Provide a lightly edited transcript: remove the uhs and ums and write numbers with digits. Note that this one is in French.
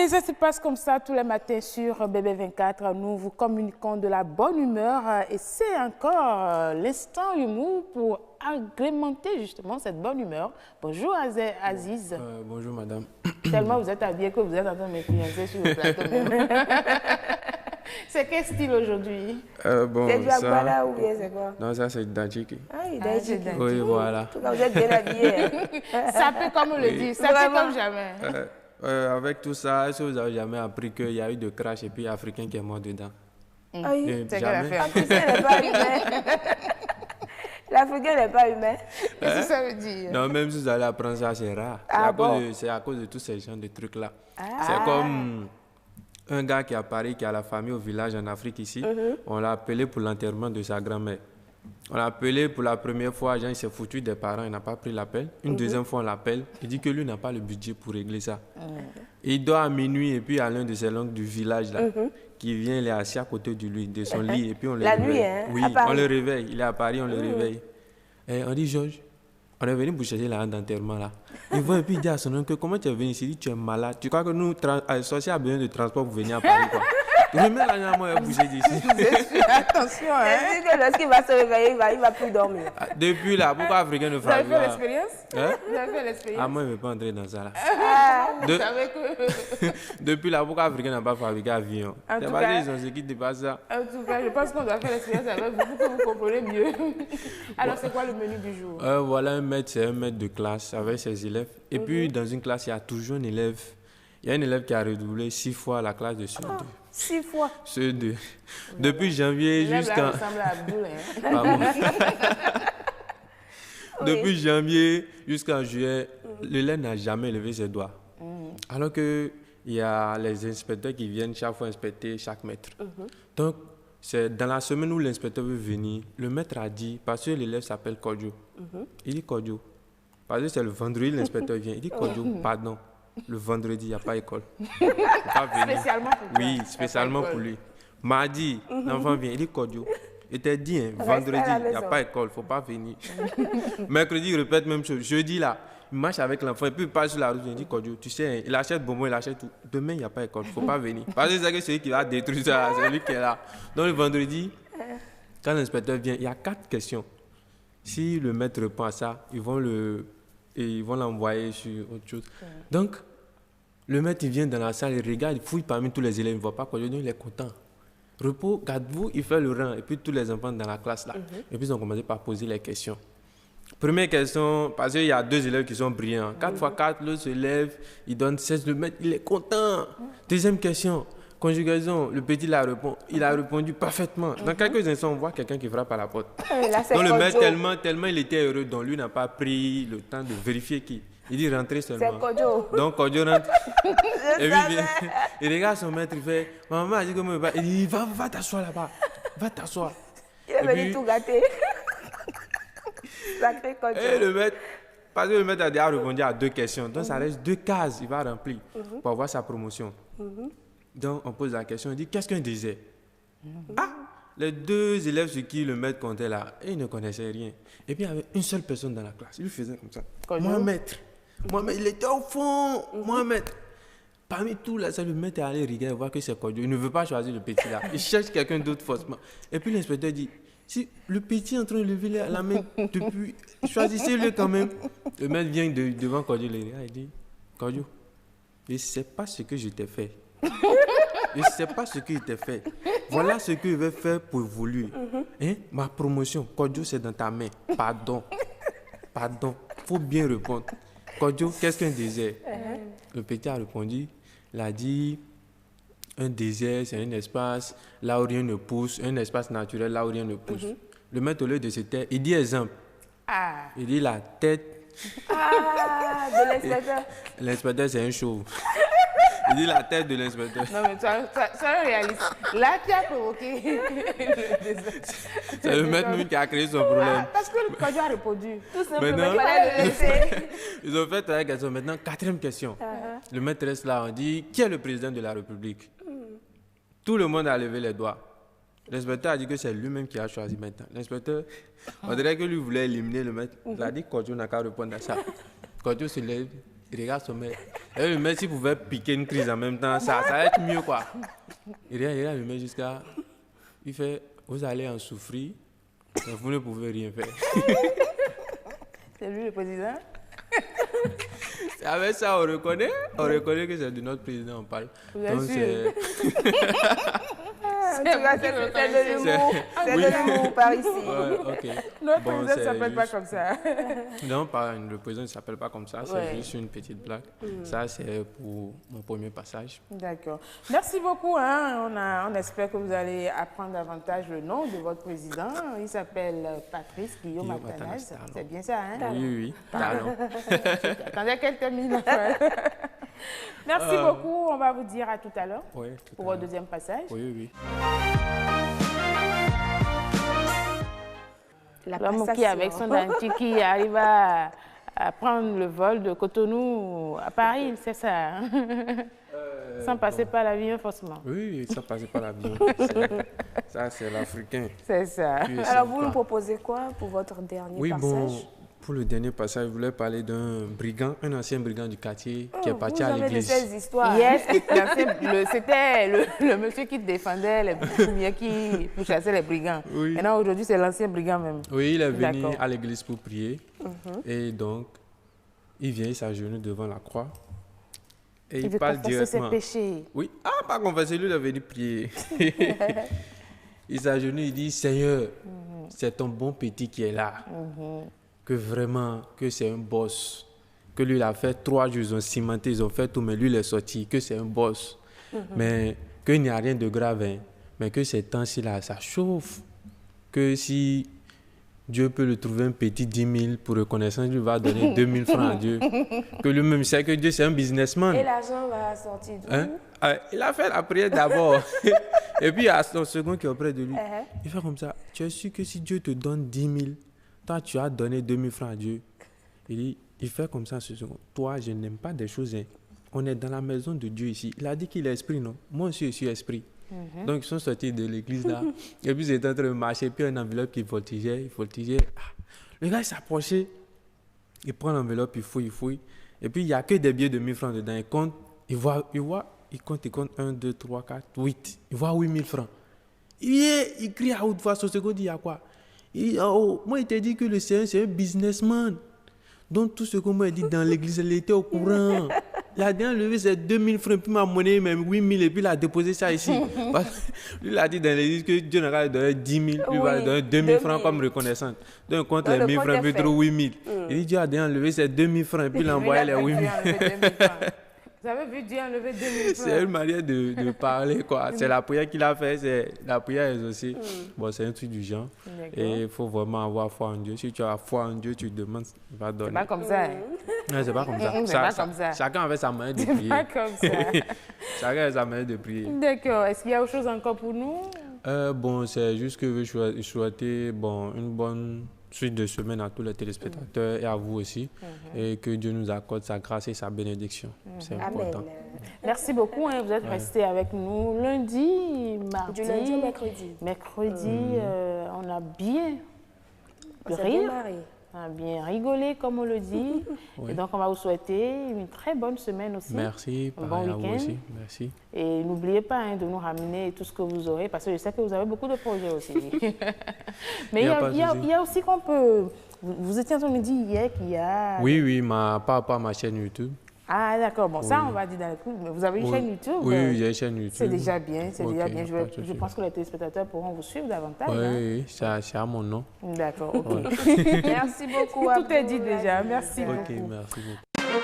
Et ça se passe comme ça tous les matins sur BB24. Nous vous communiquons de la bonne humeur et c'est encore l'instant humour pour agrémenter justement cette bonne humeur. Bonjour Aziz. Bonjour madame. Tellement vous êtes habillé que vous êtes en train de m'influencer sur le plateau. C'est quel style aujourd'hui? C'est du Agbada ou bien c'est quoi? Non, ça c'est Dajiki. Ah, il Dajiki. Oui, voilà. En tout cas, vous êtes bien habillé. Ça peut comme le dit, ça peut comme jamais. Avec tout ça, est-ce que vous avez jamais appris qu'il y a eu de crash et puis Africain qui est mort dedans? Oui, c'est qu'elle a fait. L'Africain n'est pas humain. L'Africain n'est pas humain. Qu'est-ce que ça veut dire? Non, même si vous allez apprendre ça, c'est rare. C'est à cause de tous ces genres de trucs-là. C'est comme un gars qui a Paris, qui a la famille au village en Afrique ici. On l'a appelé pour l'enterrement de sa grand-mère. On l'a appelé pour la première fois, il s'est foutu des parents, il n'a pas pris l'appel. Une deuxième fois, on l'appelle, il dit que lui n'a pas le budget pour régler ça. Il dort à minuit et puis il y a l'un de ses langues du village là, qui vient, il est assis à côté de lui, de son lit, et puis on le réveille. La nuit, hein? Oui, on le réveille, il est à Paris, on le réveille. Et on dit, Georges, on est venu pour chercher la rente d'enterrement là. Il voit et puis il dit à son oncle, comment tu es venu ici? Il dit, tu es malade. Tu crois que nous, sorciers, a besoin de transport pour venir à Paris quoi? Remets la moi bouger d'ici. Attention, hein. C'est que lorsqu'il va se réveiller, il va plus dormir. Depuis là, pourquoi Africain ne Vous avez fera fait pas? l'expérience? Hein? Vous avez fait l'expérience? Ah, moi, je ne vais pas entrer dans ça là. Vous savez que... Depuis là, pourquoi Africain n'a pas fabriqué avion? En C'est tout parce cas- qu'ils ont ce qui dépasse ça. En tout cas, je pense qu'on doit faire l'expérience avec vous pour que vous compreniez mieux. Alors, c'est quoi le menu du jour? Voilà, un maître, c'est un maître de classe avec ses élèves. Et puis, dans une classe, il y a toujours un élève. Il y a un élève qui a redoublé 6 fois la classe de ceux 2. 6 fois. Ceux 2. Depuis janvier L'élève jusqu'à... là ressemble à Abdoul, hein. Pardon. Oui. Depuis janvier jusqu'en juillet, l'élève n'a jamais levé ses doigts. Alors qu'il y a les inspecteurs qui viennent chaque fois inspecter chaque maître. Donc, c'est dans la semaine où l'inspecteur veut venir, le maître a dit, parce que l'élève s'appelle Kodjo. Il dit Kodjo. Parce que c'est le vendredi, l'inspecteur vient. Il dit Kodjo, pardon. Le vendredi, il n'y a pas école. Faut pas venir. Spécialement pour toi. Oui, spécialement pour lui. Mardi, l'enfant vient, il dit Kodjo. Il t'a dit, hein, vendredi, à la il n'y a maison. pas école, il ne faut pas venir. Mercredi, il répète même chose. Jeudi, là, il marche avec l'enfant et puis il passe sur la route, il dit Kodjo, tu sais, hein, il achète bonbons, il achète tout. Demain, il n'y a pas école, il ne faut pas venir. Parce que c'est celui qui va détruire ça, c'est lui qui est là. Donc le vendredi, quand l'inspecteur vient, il y a 4 questions. Si le maître répond à ça, ils vont l'envoyer sur autre chose. Donc, le maître, il vient dans la salle, il regarde, il fouille parmi tous les élèves, il ne voit pas quoi. Donc, il est content. Repos, garde-vous, il fait le rang. Et puis, tous les enfants dans la classe, là. Et puis, ils ont commencé par poser les questions. Première question, parce qu'il y a 2 élèves qui sont brillants. 4 x 4, l'autre se lève, il donne 16, le maître, il est content. Deuxième question, conjugaison, le petit il a répondu parfaitement. Dans quelques instants, on voit quelqu'un qui frappe à la porte. Là, c'est Donc le maître, Kodjo. tellement il était heureux, donc lui n'a pas pris le temps de vérifier qui. Il dit rentrer seulement. C'est Kodjo. Donc Kodjo rentre. Je Et puis savais. il regarde son maître, il fait maman a dit comment il va. Il dit va t'asseoir là-bas. Va t'asseoir. Il est Et venu puis- tout gâter. Sacré Kodjo. Et le maître, parce que le maître a déjà répondu à 2 questions. Donc ça reste 2 cases, il va remplir pour avoir sa promotion. Donc on pose la question, on dit qu'est-ce qu'un désert? Ah, les 2 élèves sur qui le maître comptait là, ils ne connaissaient rien. Et puis il y avait une seule personne dans la classe, il lui faisait comme ça. Kodjo. Mohamed, il était au fond. Mohamed. Parmi tout là, le maître est allé regarder, voir que c'est Kodjo. Il ne veut pas choisir le petit là. Il cherche quelqu'un d'autre forcément. Et puis l'inspecteur dit, si le petit est en train de lever la main depuis, choisissez-le quand même. Le maître vient devant Kodjo, il regarde, il dit, Kodjo, je ne sais pas ce que je t'ai fait. Je ne sais pas ce qu'il t'a fait. Voilà ce que je vais faire pour évoluer. Hein? Ma promotion, Kodjo, c'est dans ta main. Pardon. Pardon. Il faut bien répondre. Kodjo, qu'est-ce qu'un désert? Le petit a répondu. Il a dit, un désert, c'est un espace là où rien ne pousse, un espace naturel là où rien ne pousse. Le maître, au lieu de se taire, il dit exemple. Ah, Il dit la tête. Ah, de l'inspecteur. L'inspecteur, c'est un chauve. Il dit la tête de l'inspecteur. non mais sois réaliste. Là, tu as provoqué le désert. C'est le maître même qui a créé son problème. Ah, parce que le Kodjo a répondu. Tout simplement, Maintenant- il fallait le laisser. Ils ont fait 3 questions. Maintenant, 4e question. Le maître reste là, on dit, qui est le président de la République? Tout le monde a levé les doigts. L'inspecteur a dit que c'est lui-même qui a choisi maintenant. L'inspecteur, on dirait que lui voulait éliminer le maître. Il a dit, Kodjo n'a qu'à répondre à ça. Kodjo se lève, Il regarde son mec. Et le mec, s'il pouvait piquer une crise en même temps, ça va être mieux, quoi. Il regarde le mec jusqu'à... Il fait, vous allez en souffrir, mais vous ne pouvez rien faire. C'est lui le président? Avec ça, on reconnaît que c'est de notre président, on parle. Vous êtes sûr? C'est de l'humour. C'est de l'humour par ici. Ouais, ok. Notre Bon, président ne c'est s'appelle pas juste- comme ça. Non, le président ne s'appelle pas comme ça, c'est Ouais. juste une petite blague. Ça, c'est pour mon premier passage. D'accord. Merci beaucoup. Hein. On espère que vous allez apprendre davantage le nom de votre président. Il s'appelle Patrice Guillaume Guillaume Athanase. Athanase, C'est bien ça, hein? Oui, talent. Attendez qu'elle termine. Enfin. Merci beaucoup. On va vous dire à tout à l'heure Oui, pour votre deuxième passage. Oui. La L'homme qui, passation. avec son dentier, qui arrive à prendre le vol de Cotonou à Paris, c'est ça, hein? Sans passer par l'avion, forcément. Oui, ça passait par l'avion. Ça, c'est l'Africain. C'est ça. Puis, c'est Alors, vous quoi? nous proposez quoi pour votre dernier Oui, passage? bon, pour le dernier passage, je voulais parler d'un brigand, un ancien brigand du quartier qui est parti vous à avez de l'église. ces histoires. Yes, c'était le monsieur qui défendait les brigands, qui chassaient les brigands. Oui. Maintenant, aujourd'hui, c'est l'ancien brigand même. Oui, il est venu D'accord. à l'église pour prier. Et donc, il vient, il s'agenouille devant la croix. Et Il il veut parle confesser ses directement. péchés. Oui, pas confesser, lui, il est venu prier. Il s'agenouille, il dit, Seigneur, c'est ton bon petit qui est là. Que vraiment, que c'est un boss. Que lui, il a fait 3 jours, ils ont cimenté, ils ont fait tout, mais lui, il est sorti. Que c'est un boss. Mais qu'il n'y a rien de grave, hein. Mais que ces temps-ci, là, ça chauffe. Que si Dieu peut le trouver un petit 10 000 pour reconnaissance, lui va donner 2 000 francs à Dieu. Que lui-même sait que Dieu, c'est un businessman. Et l'argent va sortir d'où? Hein? Il a fait la prière d'abord. Et puis, il y a son second qui est auprès de lui. Il fait comme ça. Tu es sûr que si Dieu te donne 10 000, toi, tu as donné 2 000 francs à Dieu. Il fait comme ça, ce second. Toi, je n'aime pas des choses. Hein. On est dans la maison de Dieu ici. Il a dit qu'il est esprit, non? Moi aussi, je suis esprit. Donc, ils sont sortis de l'église là. Et puis, ils étaient en train de marcher. Puis, une enveloppe qui voltigeait. Le gars, il s'approchait. Il prend l'enveloppe, il fouille. Et puis, il n'y a que des billets de 1000 francs dedans. Il compte, il compte 1, 2, 3, 4, 8. Il voit 8 000 francs. Il crie à haute voix. Son second dit, il y a quoi? Il dit, oh, moi, il t'a dit que le Seigneur, c'est un businessman. Donc, tout ce que moi, il dit dans l'église, il était au courant. La dernière levée, c'est 2000 francs, puis ma monnaie, même 8000, et puis il a déposé ça ici. Lui, il a dit dans l'église que Dieu n'a qu'à lui donner 10 000, lui, il va lui donner 2000 francs comme reconnaissance. Donc, contre Donc, les le 1000 compte francs, est puis fait. trouve 8000. Il dit, Dieu a dernière levée, c'est 2000 francs, et puis il a envoyé les 8000. Vous avez vu Dieu enlever 2000 francs? C'est une manière de parler, quoi. C'est la prière qu'il a fait, c'est la prière exaucée. Bon, c'est un truc du genre. Et il faut vraiment avoir foi en Dieu. Si tu as foi en Dieu, tu demandes, il va C'est donner. pas comme ça. Hein? Non, c'est pas comme ça. C'est pas comme ça. Chacun avait sa manière de C'est prier. pas comme ça. Chacun avait sa manière de prier. D'accord. Est-ce qu'il y a autre chose encore pour nous? Bon, c'est juste que je veux souhaiter une bonne suite de semaine à tous les téléspectateurs et à vous aussi. Et que Dieu nous accorde sa grâce et sa bénédiction. C'est important. Amen. Merci beaucoup. Hein. Vous êtes restés avec nous lundi, mardi. Du lundi au mercredi. Mercredi, on a bien On s'est ri, démarré. on a bien rigolé, comme on le dit. Oui. Et donc, on va vous souhaiter une très bonne semaine aussi. Merci, Un pareil bon à vous week-end. aussi. Merci. Et n'oubliez pas hein, de nous ramener tout ce que vous aurez, parce que je sais que vous avez beaucoup de projets aussi. Mais Y a pas de souci. il y a aussi qu'on peut... Vous étiez en train de me dire hier qu'il y a... Oui, par rapport à ma chaîne YouTube. Ah, d'accord. Bon, ça, Oui. on va dire dans le coup. Mais vous avez une Oui. chaîne YouTube? Oui, j'ai une chaîne YouTube. C'est déjà bien, c'est Ok, déjà bien. y a pas de Je souci. pense que les téléspectateurs pourront vous suivre davantage. Oui, hein. oui, c'est à mon nom. D'accord, ok. Merci beaucoup à Tout est vous, dit déjà. Aziz. Merci Ok, beaucoup. merci beaucoup.